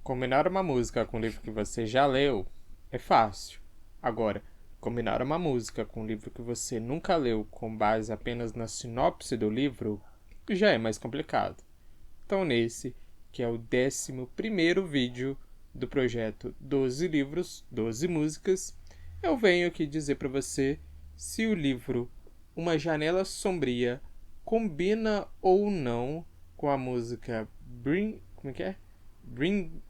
Combinar uma música com um livro que você já leu é fácil. Agora, combinar uma música com um livro que você nunca leu com base apenas na sinopse do livro já é mais complicado. Então, nesse, que é o 11º vídeo do projeto 12 livros, 12 músicas, eu venho aqui dizer para você se o livro Uma Janela Sombria combina ou não com a música como é que é? Bring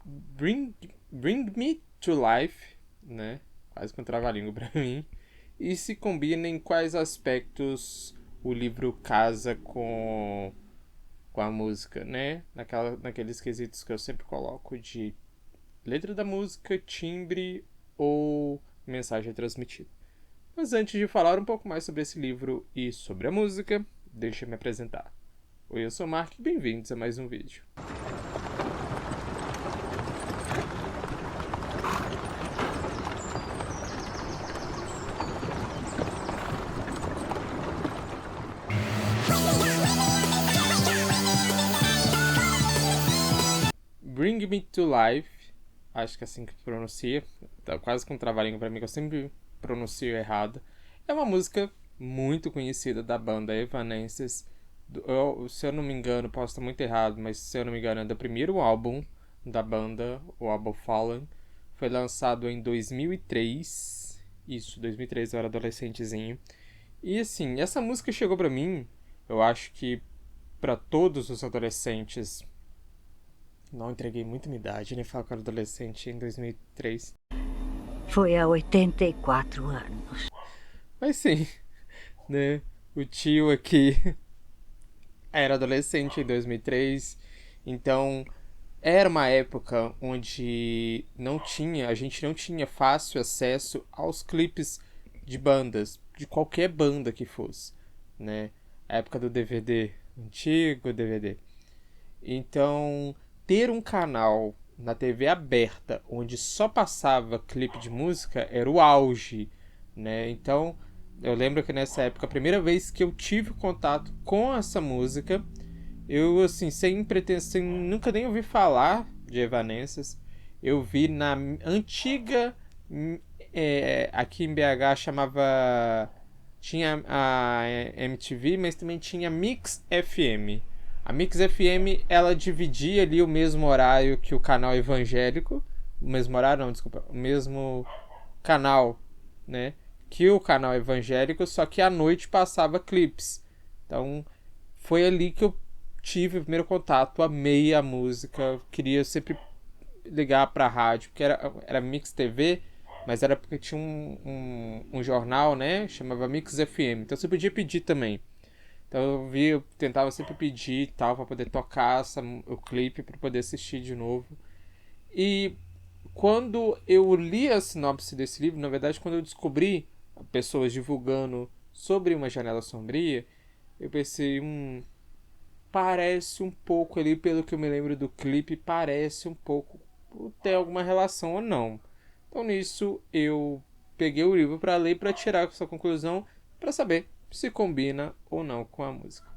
Me to Life, né? Quase que um trava-língua pra mim. E se combina em quais aspectos o livro casa com a música, né? Naqueles quesitos que eu sempre coloco de letra da música, timbre ou mensagem transmitida. Mas antes de falar um pouco mais sobre esse livro e sobre a música, deixa eu me apresentar. Oi, eu sou o Mark e bem-vindos a mais um vídeo. Bring Me to Life, acho que é assim que pronuncia, tá quase com um trava-língua pra mim que eu sempre pronuncio errado. É uma música muito conhecida da banda Evanescence. Se eu não me engano, posso estar muito errado, mas se eu não me engano é do primeiro álbum da banda, o álbum Fallen. Foi lançado em 2003. Isso, 2003, eu era adolescentezinho. E assim, essa música chegou pra mim, eu acho que pra todos os adolescentes. Não entreguei muito minha idade, nem falo que era adolescente em 2003. Foi há 84 anos. Mas sim, né? O tio aqui era adolescente em 2003, então era uma época onde a gente não tinha fácil acesso aos clipes de bandas, de qualquer banda que fosse, né? A época do DVD, antigo DVD. Então, ter um canal na TV aberta onde só passava clipe de música era o auge, né? Então, eu lembro que nessa época, a primeira vez que eu tive contato com essa música, eu, assim, sem pretensão, nunca nem ouvi falar de Evanescence. Eu vi na antiga, aqui em BH chamava, tinha a MTV, mas também tinha Mix FM. A Mix FM, ela dividia ali o mesmo horário que o canal evangélico. O mesmo horário, não, desculpa. O mesmo canal, né? Que o canal evangélico, só que à noite passava clipes. Então, foi ali que eu tive o primeiro contato. Amei a música. Queria sempre ligar pra rádio, porque era Mix TV, mas era porque tinha um jornal, né? Chamava Mix FM. Então você podia pedir também. Então eu tentava sempre pedir e tal, pra poder tocar o clipe, pra poder assistir de novo. E quando eu li a sinopse desse livro, na verdade, quando eu descobri pessoas divulgando sobre Uma Janela Sombria, eu pensei, parece um pouco ali, pelo que eu me lembro do clipe, parece um pouco ter alguma relação ou não. Então nisso eu peguei o livro para ler, para tirar essa conclusão, para saber se combina ou não com a música.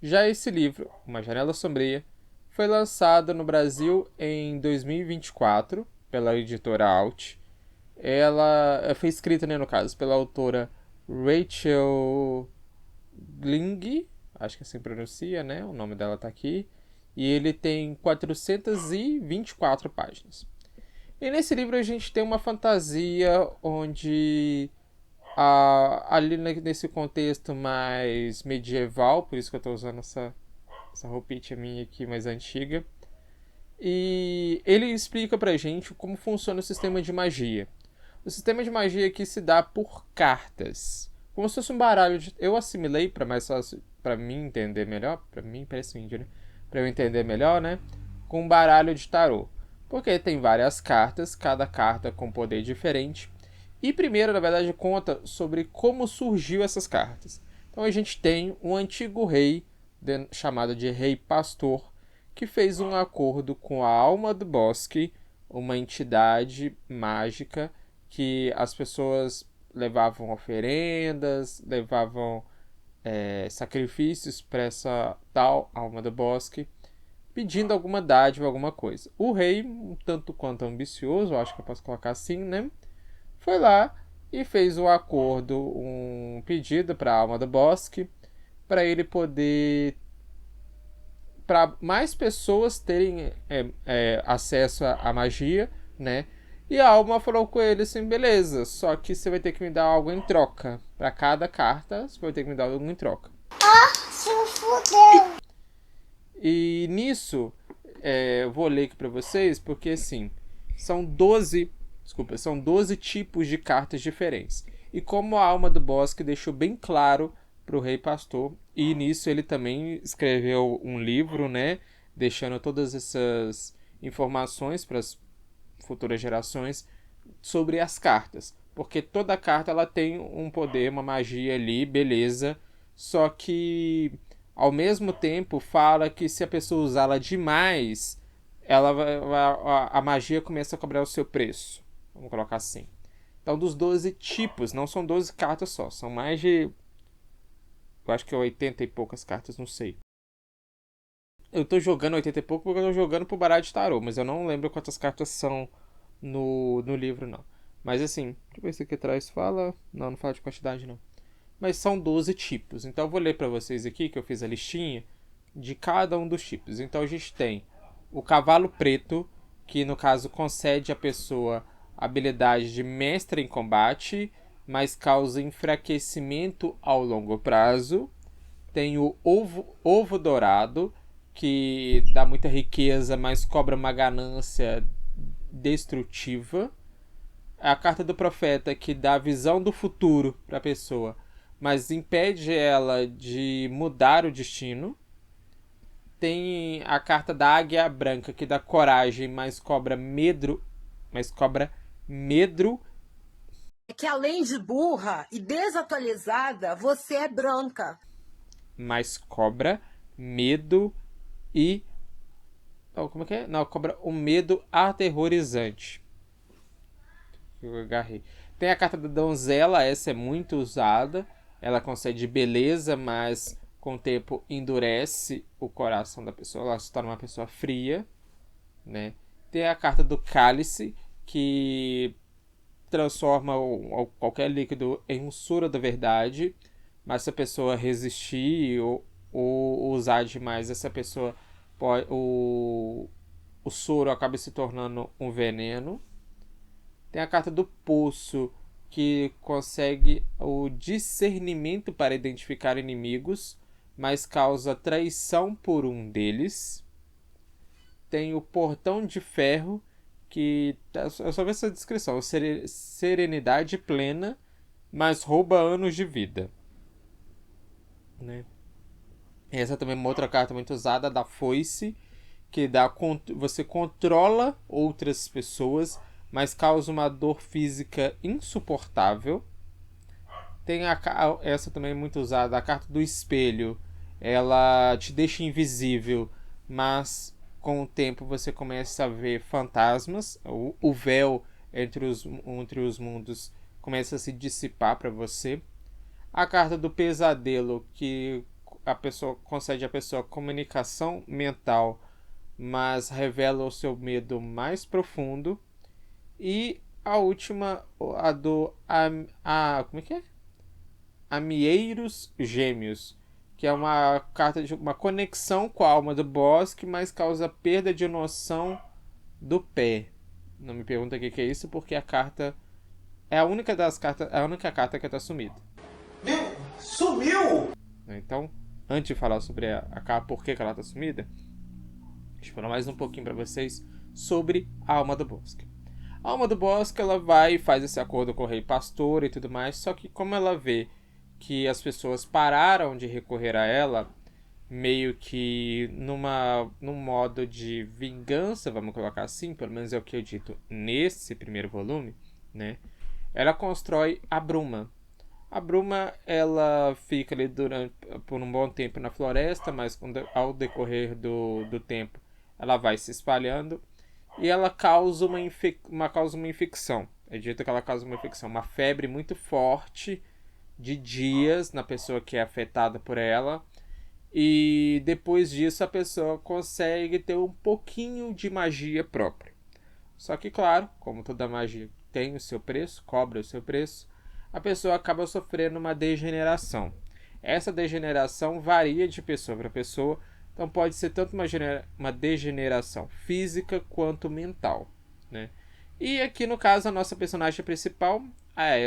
Já esse livro, Uma Janela Sombria, foi lançado no Brasil em 2024 pela editora Alt. Ela foi escrita, né, no caso, pela autora Rachel Gling, acho que assim pronuncia, né? O nome dela tá aqui. E ele tem 424 páginas. E nesse livro a gente tem uma fantasia onde ali nesse contexto mais medieval, por isso que eu estou usando essa roupinha minha aqui mais antiga. E ele explica pra gente como funciona o sistema de magia. O sistema de magia aqui se dá por cartas. Como se fosse um baralho de... Eu assimilei para mais fácil, para mim entender melhor, para mim parece índio, né? Para eu entender melhor, né? Com um baralho de tarô. Porque tem várias cartas, cada carta com poder diferente. E primeiro, na verdade, conta sobre como surgiu essas cartas. Então a gente tem um antigo rei, chamado de Rei Pastor, que fez um acordo com a Alma do Bosque, uma entidade mágica que as pessoas levavam oferendas, levavam sacrifícios para essa tal alma do bosque, pedindo alguma dádiva, alguma coisa. O rei, um tanto quanto ambicioso, acho que eu posso colocar assim, né? Foi lá e fez um acordo, um pedido para a alma do bosque, para ele poder, para mais pessoas terem acesso à magia, né? E a alma falou com ele assim, beleza, só que você vai ter que me dar algo em troca. Para cada carta, você vai ter que me dar algo em troca. Ah, se fudeu! E nisso, eu vou ler aqui para vocês, porque assim, são 12 tipos de cartas diferentes. E como a alma do bosque deixou bem claro para o rei pastor, e nisso ele também escreveu um livro, né, deixando todas essas informações para as futuras gerações sobre as cartas, porque toda carta ela tem um poder, uma magia ali, beleza, só que ao mesmo tempo fala que se a pessoa usá-la demais, a magia começa a cobrar o seu preço, vamos colocar assim. Então, dos 12 tipos, não são 12 cartas só, são mais de, eu acho que 80 e poucas cartas, não sei. Eu tô jogando 80 e pouco porque eu tô jogando pro baralho de tarô, mas eu não lembro quantas cartas são no livro, não. Mas assim, deixa eu ver se aqui atrás fala. Não fala de quantidade, não. Mas são 12 tipos. Então eu vou ler pra vocês aqui, que eu fiz a listinha de cada um dos tipos. Então a gente tem o cavalo preto, que no caso concede à pessoa a habilidade de mestre em combate, mas causa enfraquecimento ao longo prazo. Tem o ovo dourado, que dá muita riqueza, mas cobra uma ganância destrutiva. A carta do profeta, que dá a visão do futuro para a pessoa, mas impede ela de mudar o destino. Tem a carta da águia branca, que dá coragem, mas cobra medo. É que além de burra e desatualizada, você é branca. Mas cobra medo e... como é que é? Não, cobra o medo aterrorizante. Eu agarrei. Tem a carta da donzela, essa é muito usada. Ela concede beleza, mas com o tempo endurece o coração da pessoa. Ela se torna uma pessoa fria, né? Tem a carta do cálice, que transforma qualquer líquido em um soro da verdade. Mas se a pessoa resistir ou usar demais, essa pessoa pode, o soro acaba se tornando um veneno. Tem a carta do poço, que consegue o discernimento para identificar inimigos, mas causa traição por um deles. Tem o portão de ferro, que eu só vi essa descrição, serenidade plena, mas rouba anos de vida, né? Essa também é uma outra carta muito usada, da foice, que você controla outras pessoas, mas causa uma dor física insuportável. Tem essa também é muito usada, a carta do espelho. Ela te deixa invisível, mas com o tempo você começa a ver fantasmas. O véu entre os mundos começa a se dissipar para você. A carta do pesadelo, que a pessoa concede à pessoa comunicação mental, mas revela o seu medo mais profundo. E a última, a do como é que é? Amieiros Gêmeos, que é uma carta de uma conexão com a alma do bosque, mas causa perda de noção do pé. Não me pergunta o que é isso, porque a carta é a única carta que está sumida. Meu, sumiu! Então, antes de falar sobre por que ela está sumida, deixa eu falar mais um pouquinho para vocês sobre a alma do bosque. A alma do bosque, ela vai e faz esse acordo com o rei pastor e tudo mais, só que como ela vê que as pessoas pararam de recorrer a ela, meio que num modo de vingança, vamos colocar assim, pelo menos é o que eu dito nesse primeiro volume, né? Ela constrói a bruma. A bruma, ela fica ali por um bom tempo na floresta, mas ao decorrer do tempo ela vai se espalhando e ela causa uma infecção. É dito que ela causa uma infecção, uma febre muito forte de dias na pessoa que é afetada por ela. E depois disso a pessoa consegue ter um pouquinho de magia própria. Só que, claro, como toda magia tem o seu preço, cobra o seu preço, a pessoa acaba sofrendo uma degeneração. Essa degeneração varia de pessoa para pessoa, então pode ser tanto uma degeneração física quanto mental, né? E aqui no caso a nossa personagem principal, a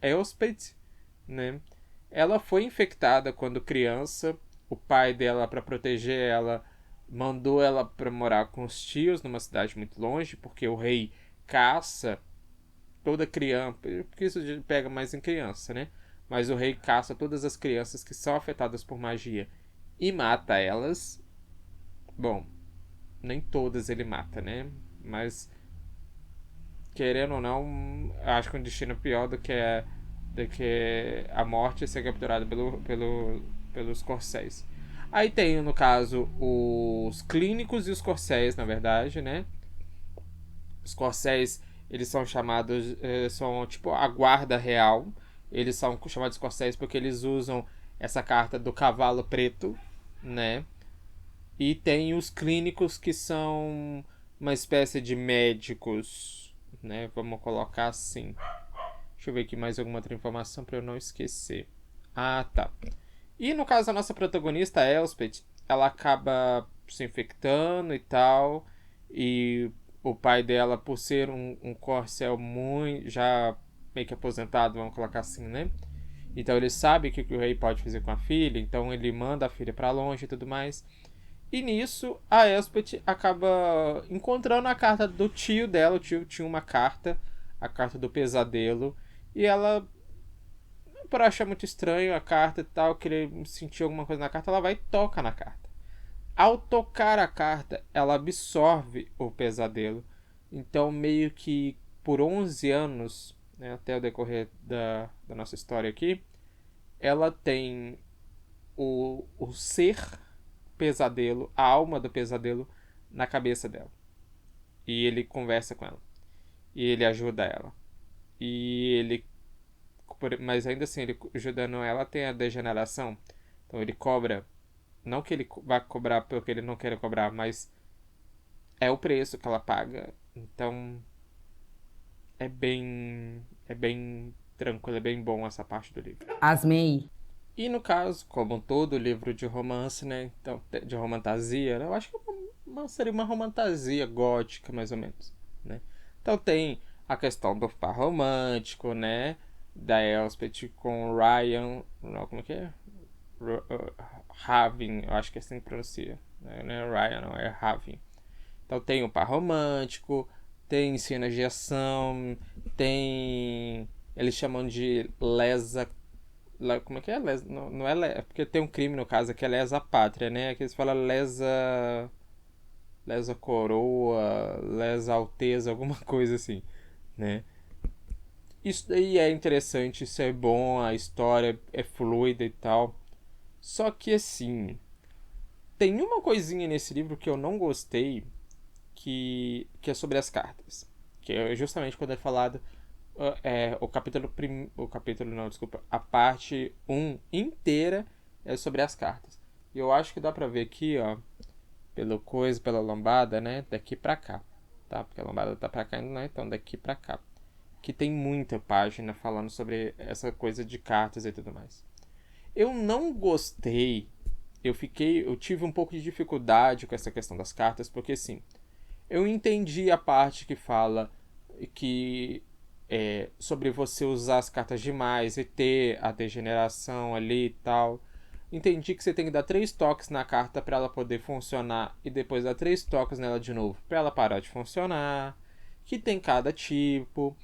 Elspeth, né? Ela foi infectada quando criança. O pai dela, para proteger ela, mandou ela para morar com os tios numa cidade muito longe, porque o rei caça toda criança, porque isso pega mais em criança, né? Mas o rei caça todas as crianças que são afetadas por magia e mata elas. Bom, nem todas ele mata, né? Mas querendo ou não, acho que um destino pior do que a morte é ser capturado pelos corcéis. Aí tem, no caso, os clínicos e os corcéis, na verdade, né? Os corcéis, eles são chamados, são tipo a guarda real. Eles são chamados corcéis porque eles usam essa carta do cavalo preto, né? E tem os clínicos que são uma espécie de médicos, né? Vamos colocar assim. Deixa eu ver aqui mais alguma outra informação para eu não esquecer. Ah, tá. E no caso da nossa protagonista, a Elspeth, ela acaba se infectando e tal. E o pai dela, por ser um corcel muito já meio que aposentado, vamos colocar assim, né? Então ele sabe o que o rei pode fazer com a filha, então ele manda a filha para longe e tudo mais. E nisso a Elspeth acaba encontrando a carta do tio dela. O tio tinha uma carta, a carta do pesadelo, e ela, por achar muito estranho a carta e tal, querer sentir alguma coisa na carta, ela vai e toca na carta. Ao tocar a carta, ela absorve o pesadelo. Então, meio que por 11 anos, né, até o decorrer da nossa história aqui, ela tem o ser pesadelo, a alma do pesadelo, na cabeça dela. E ele conversa com ela. E ele ajuda ela. E ele... Mas ainda assim, ele ajudando ela, tem a degeneração. Então ele cobra... Não que ele vá cobrar porque ele não quer cobrar, mas é o preço que ela paga. Então é bem tranquilo, é bem bom essa parte do livro. Asmei. E no caso, como todo livro de romance, né? Então, de romantasia, né? Eu acho que seria uma romantasia gótica, mais ou menos, né? Então tem a questão do par romântico, né? Da Elspeth com o Ryan. Não, como é que é? Ravin, eu acho que é assim que pronuncia. Não é Ryan, não, é Ravin. Então tem o par romântico, tem cenas de ação, tem... Eles chamam de lesa... Como é que é? Lesa, não é lesa, porque tem um crime no caso, que é lesa pátria, né? Aqui eles falam lesa... Lesa coroa, lesa alteza, alguma coisa assim, né? Isso daí é interessante, isso é bom, a história é fluida e tal. Só que assim, tem uma coisinha nesse livro que eu não gostei, que é sobre as cartas. Que é justamente quando é falado o capítulo não, desculpa, a parte 1 inteira é sobre as cartas. E eu acho que dá pra ver aqui, ó, pela lombada, né, daqui pra cá, tá? Porque a lombada tá pra cá, né, então daqui pra cá. Que tem muita página falando sobre essa coisa de cartas e tudo mais. Eu não gostei, eu tive um pouco de dificuldade com essa questão das cartas, porque assim, eu entendi a parte que fala que sobre você usar as cartas demais e ter a degeneração ali e tal. Entendi que você tem que dar 3 toques na carta para ela poder funcionar e depois dar 3 toques nela de novo para ela parar de funcionar. Que tem cada tipo,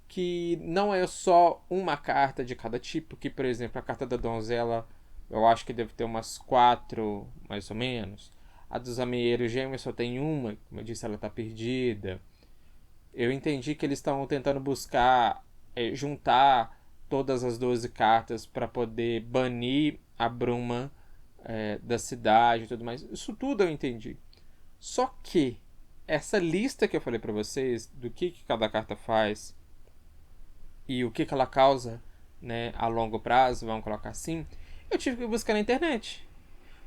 que não é só uma carta de cada tipo, que por exemplo a carta da donzela eu acho que deve ter umas 4 mais ou menos. A dos ameieiros gêmeos só tem uma, como eu disse, ela tá perdida. Eu entendi que eles estão tentando buscar juntar todas as 12 cartas para poder banir a bruma da cidade e tudo mais. Isso tudo eu entendi. Só que essa lista que eu falei para vocês do que cada carta faz e o que ela causa né, a longo prazo, vamos colocar assim, eu tive que buscar na internet.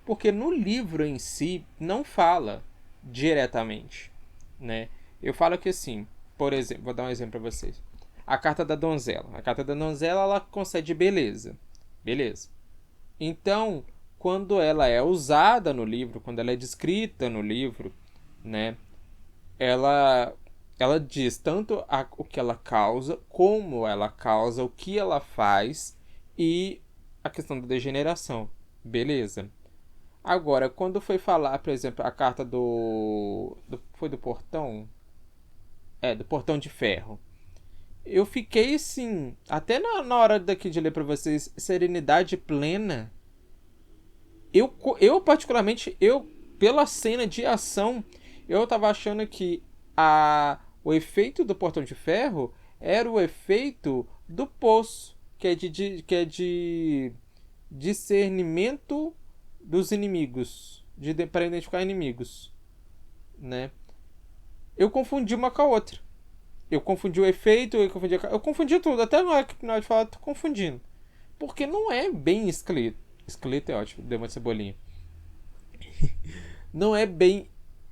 Porque no livro em si não fala diretamente, né? Eu falo que assim, por exemplo, vou dar um exemplo para vocês. A carta da donzela. A carta da donzela, ela concede beleza. Beleza. Então, quando ela é usada no livro, quando ela é descrita no livro, né? Ela diz tanto o que ela causa, como ela causa, o que ela faz e a questão da degeneração. Beleza. Agora, quando foi falar, por exemplo, a carta foi do portão? Do portão de ferro. Eu fiquei assim, até na hora daqui de ler pra vocês, serenidade plena. Eu particularmente, pela cena de ação, eu tava achando que o efeito do portão de ferro era o efeito do poço, que é de discernimento dos inimigos, para identificar inimigos, né? Eu confundi uma com a outra. Eu confundi o efeito, eu confundi tudo, até na hora de falar, tô confundindo. Porque não é bem esqueleto. Esqueleto é ótimo, deu uma cebolinha. Não é bem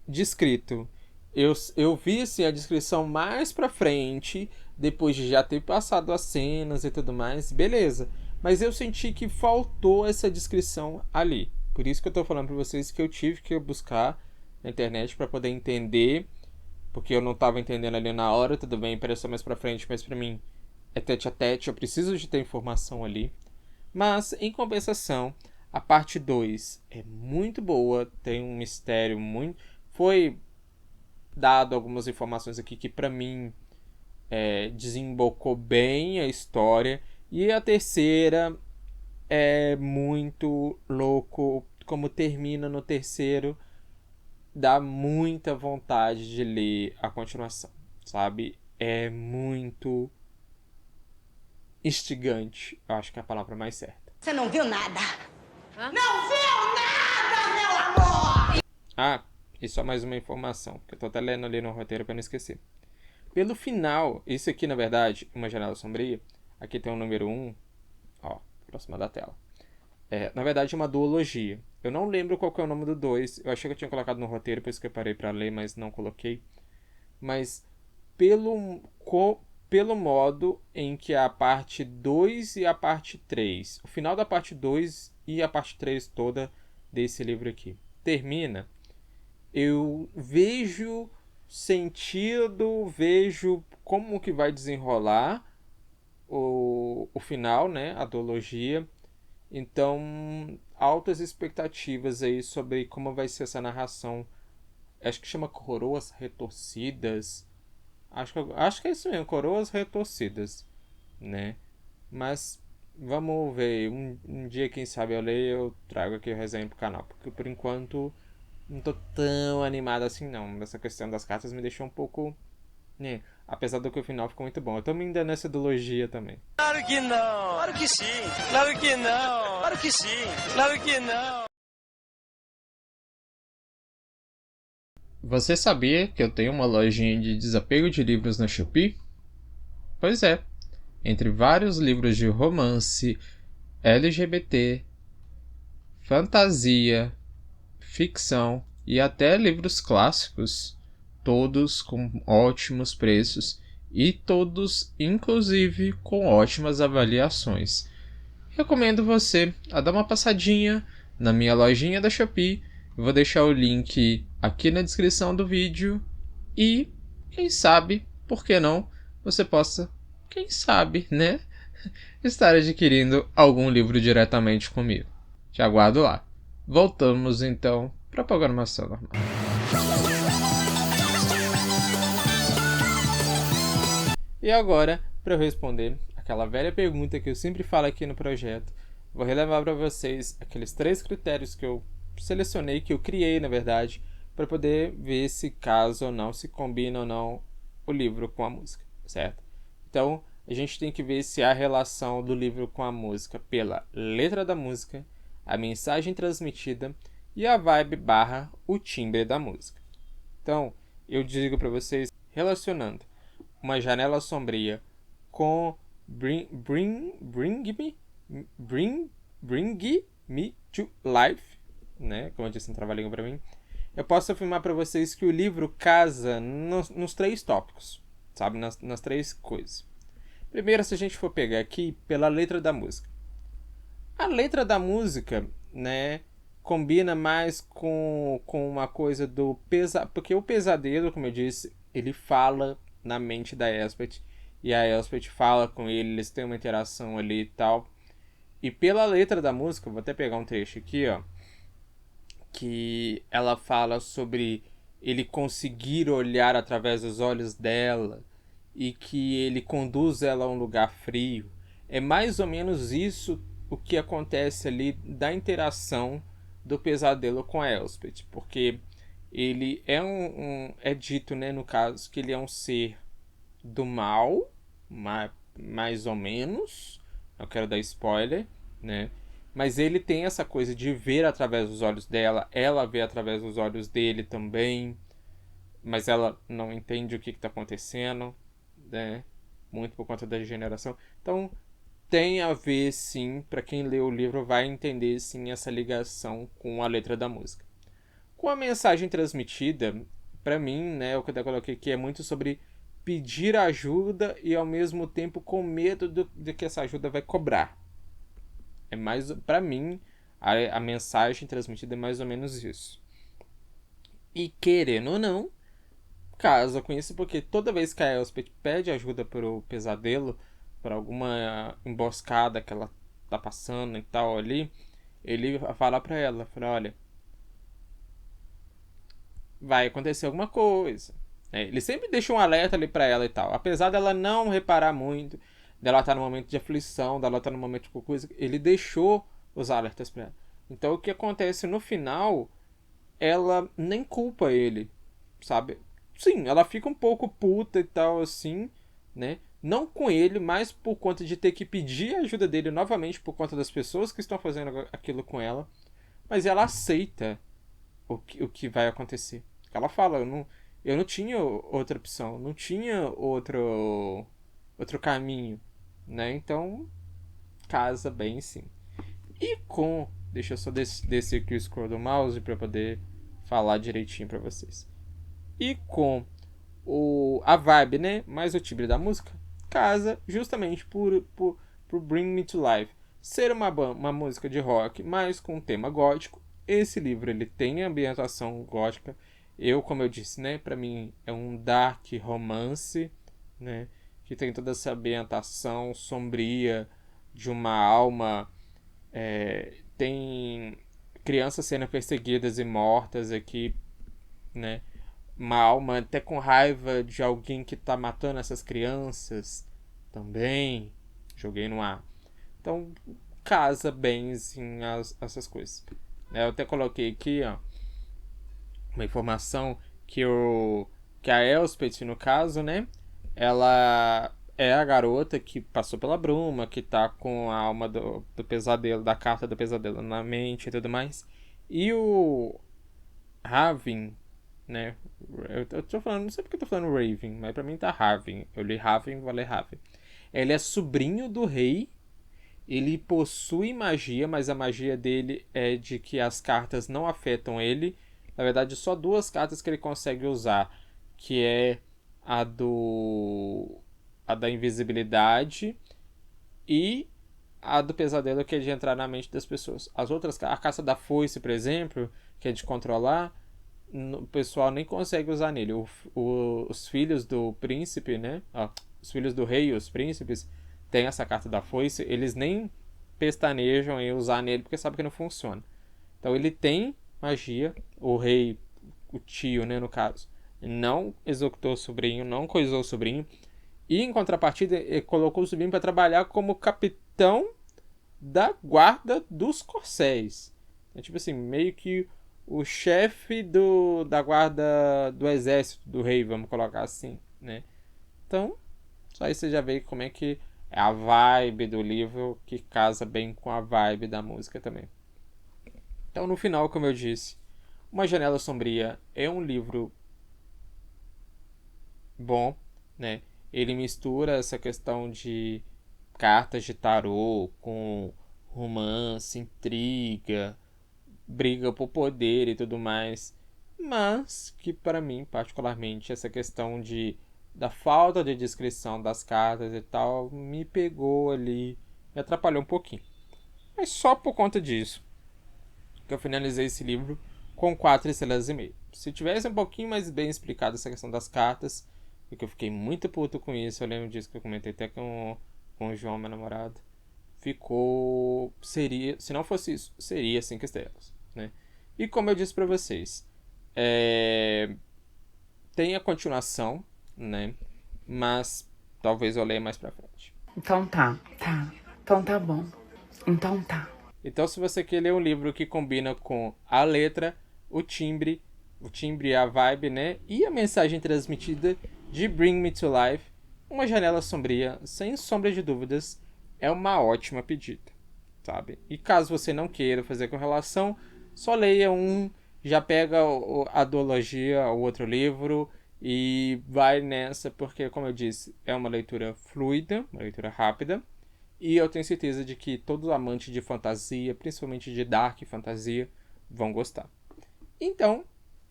descrito. Eu vi assim, a descrição mais pra frente, depois de já ter passado as cenas e tudo mais, beleza. Mas eu senti que faltou essa descrição ali. Por isso que eu tô falando pra vocês que eu tive que buscar na internet pra poder entender. Porque eu não tava entendendo ali na hora, tudo bem, apareceu mais pra frente, mas pra mim é tete a tete, eu preciso de ter informação ali. Mas, em compensação, a parte 2 é muito boa, tem um mistério muito... Foi dado algumas informações aqui que pra mim desembocou bem a história. E a terceira é muito louco, como termina no terceiro, dá muita vontade de ler a continuação, sabe? É muito instigante, eu acho que é a palavra mais certa. Você não viu nada? Não viu nada, meu amor! Ah, e só mais uma informação, que eu tô até lendo ali no roteiro para não esquecer. Pelo final, isso aqui na verdade, Uma Janela Sombria, aqui tem o número 1, ó, próxima da tela. Na verdade é uma duologia. Eu não lembro qual que é o nome do 2. Eu achei que eu tinha colocado no roteiro, por isso que eu parei pra ler, mas não coloquei. Mas pelo modo em que a parte 2 e a parte 3, o final da parte 2 e a parte 3 toda desse livro aqui, termina, eu vejo sentido, vejo como que vai desenrolar o final, né, a duologia. Então, altas expectativas aí sobre como vai ser essa narração. Acho que chama Coroas Retorcidas. Acho que é isso mesmo, Coroas Retorcidas, né? Mas vamos ver. Um dia, quem sabe eu leio, eu trago aqui o resenha pro canal. Porque por enquanto não tô tão animado assim não. Essa questão das cartas me deixou um pouco... né? Apesar do que o final ficou muito bom. Eu tô me dando essa ideologia também. Claro que não! Claro que sim! Claro que não! Claro que sim! Claro que não! Você sabia que eu tenho uma lojinha de desapego de livros na Shopee? Pois é. Entre vários livros de romance, LGBT, fantasia, ficção e até livros clássicos, todos com ótimos preços e todos, inclusive, com ótimas avaliações. Recomendo você a dar uma passadinha na minha lojinha da Shopee. Eu vou deixar o link aqui na descrição do vídeo e, quem sabe, por que não, você possa, quem sabe, né, estar adquirindo algum livro diretamente comigo. Te aguardo lá. Voltamos então para a programação normal. E agora, para eu responder aquela velha pergunta que eu sempre falo aqui no projeto, vou relevar para vocês aqueles 3 critérios que eu selecionei, que eu criei na verdade, para poder ver se caso ou não, se combina ou não o livro com a música, certo? Então, a gente tem que ver se há relação do livro com a música pela letra da música, a mensagem transmitida e a vibe / o timbre da música. Então, eu digo para vocês, relacionando Uma Janela Sombria com Bring, Bring Me to Life, né? Como eu disse, um trabalhinho pra mim. Eu posso afirmar pra vocês que o livro casa nos 3 tópicos, sabe? Nas 3 coisas. Primeiro, se a gente for pegar aqui pela letra da música. A letra da música, né, combina mais com uma coisa do pesadelo. Porque o pesadelo, como eu disse, ele fala na mente da Elspeth. E a Elspeth fala com ele, eles têm uma interação ali e tal. E pela letra da música, vou até pegar um trecho aqui, ó. Que ela fala sobre ele conseguir olhar através dos olhos dela. E que ele conduz ela a um lugar frio. É mais ou menos isso o que acontece ali da interação do pesadelo com a Elspeth. Porque ele é é dito, né, no caso, que ele é um ser do mal, mais ou menos. Não quero dar spoiler, né? Mas ele tem essa coisa de ver através dos olhos dela, ela vê através dos olhos dele também, mas ela não entende o que está acontecendo, né? Muito por conta da degeneração. Então, tem a ver, sim, para quem lê o livro vai entender, sim, essa ligação com a letra da música. Com a mensagem transmitida, para mim, né, o que eu coloquei aqui é muito sobre pedir ajuda e ao mesmo tempo com medo de que essa ajuda vai cobrar. É mais, para mim, a mensagem transmitida é mais ou menos isso. E querendo ou não, casa com isso, porque toda vez que a Elspeth pede ajuda pro pesadelo, por alguma emboscada que ela tá passando e tal ali, ele fala pra ela, olha, vai acontecer alguma coisa. Ele sempre deixa um alerta ali pra ela e tal. Apesar dela não reparar muito, dela estar no momento de aflição, dela estar no momento de coisa, ele deixou os alertas pra ela. Então o que acontece no final, ela nem culpa ele, sabe? Sim, ela fica um pouco puta e tal assim, né? Não com ele, mas por conta de ter que pedir a ajuda dele novamente por conta das pessoas que estão fazendo aquilo com ela. Mas ela aceita o que vai acontecer. Ela fala, eu não tinha outra opção, não tinha outro caminho, né? Então, casa bem sim. E com... Deixa eu só descer aqui o scroll do mouse para poder falar direitinho para vocês. E com a vibe, né? Mais o timbre da música, casa justamente por Bring Me to Life ser uma música de rock, mas com tema gótico. Esse livro ele tem ambientação gótica. Como eu disse, né, para mim é um dark romance, né, que tem toda essa ambientação sombria de uma alma, tem crianças sendo perseguidas e mortas aqui, né, uma alma até com raiva de alguém que tá matando essas crianças também, joguei no ar. Então casa bem assim, essas coisas. Eu até coloquei aqui, ó, uma informação que a Elspeth, no caso, né, ela é a garota que passou pela bruma, que tá com a alma do pesadelo, da carta do pesadelo na mente e tudo mais. E o Raven, né, eu tô falando, não sei porque eu tô falando Raven, mas pra mim tá Raven. Eu li Raven, vou ler Raven. Ele é sobrinho do rei. Ele possui magia, mas a magia dele é de que as cartas não afetam ele. Na verdade, só 2 cartas que ele consegue usar, que é a da invisibilidade e a do pesadelo, que é de entrar na mente das pessoas. As outras, a caça da foice, por exemplo, que é de controlar, o pessoal nem consegue usar nele. Os filhos do príncipe, né? Os filhos do rei e os príncipes tem essa carta da foice, eles nem pestanejam em usar nele porque sabem que não funciona. Então ele tem magia, o rei, o tio, né, no caso, não executou o sobrinho, não coisou o sobrinho, e em contrapartida ele colocou o sobrinho para trabalhar como capitão da guarda dos corcéis. É tipo assim, meio que o chefe da guarda do exército do rei, vamos colocar assim, né? Então, só aí você já vê como é que é a vibe do livro, que casa bem com a vibe da música também. Então, no final, como eu disse, Uma Janela Sombria é um livro bom, né? Ele mistura essa questão de cartas de tarô com romance, intriga, briga por poder e tudo mais, mas que para mim, particularmente, essa questão da falta de descrição das cartas e tal, me pegou ali, me atrapalhou um pouquinho. Mas só por conta disso que eu finalizei esse livro com 4 estrelas e meio. Se tivesse um pouquinho mais bem explicado essa questão das cartas, porque eu fiquei muito puto com isso, eu lembro disso que eu comentei até com o João, meu namorado, seria, se não fosse isso, seria 5 estrelas, né? E como eu disse pra vocês, tem a continuação, né? Mas talvez eu leia mais pra frente. Então tá. Então tá bom. Então tá. Então, se você quer ler um livro que combina com a letra, o timbre e a vibe, né? E a mensagem transmitida de Bring Me to Life, Uma Janela Sombria, sem sombra de dúvidas, é uma ótima pedida, sabe? E caso você não queira fazer correlação, só leia já pega a duologia, o outro livro, e vai nessa, porque, como eu disse, é uma leitura fluida, uma leitura rápida, e eu tenho certeza de que todos os amantes de fantasia, principalmente de dark fantasia, vão gostar. Então,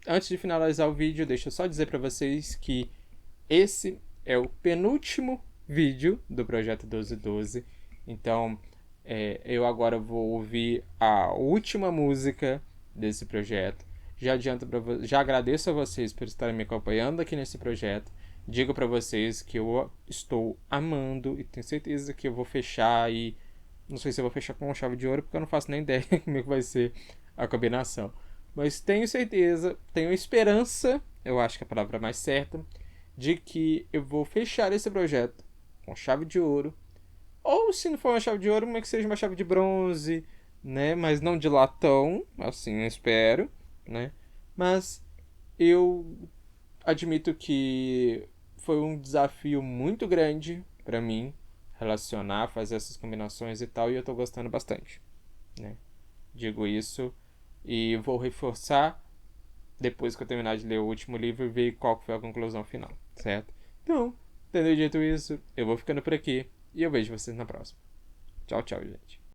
antes de finalizar o vídeo, deixa eu só dizer para vocês que esse é o penúltimo vídeo do Projeto 1212. Então, eu agora vou ouvir a última música desse projeto. Já agradeço a vocês por estarem me acompanhando aqui nesse projeto. Digo para vocês que eu estou amando e tenho certeza que eu vou fechar e... Não sei se eu vou fechar com uma chave de ouro, porque eu não faço nem ideia como é que vai ser a combinação. Mas tenho certeza, tenho esperança, eu acho que é a palavra mais certa, de que eu vou fechar esse projeto com chave de ouro. Ou se não for uma chave de ouro, como é que seja uma chave de bronze, né? Mas não de latão, assim eu espero, né? Mas eu admito que foi um desafio muito grande para mim relacionar, fazer essas combinações e tal, e eu tô gostando bastante, né? Digo isso e vou reforçar depois que eu terminar de ler o último livro e ver qual foi a conclusão final, certo? Então, tendo dito isso, eu vou ficando por aqui e eu vejo vocês na próxima. Tchau, tchau, gente.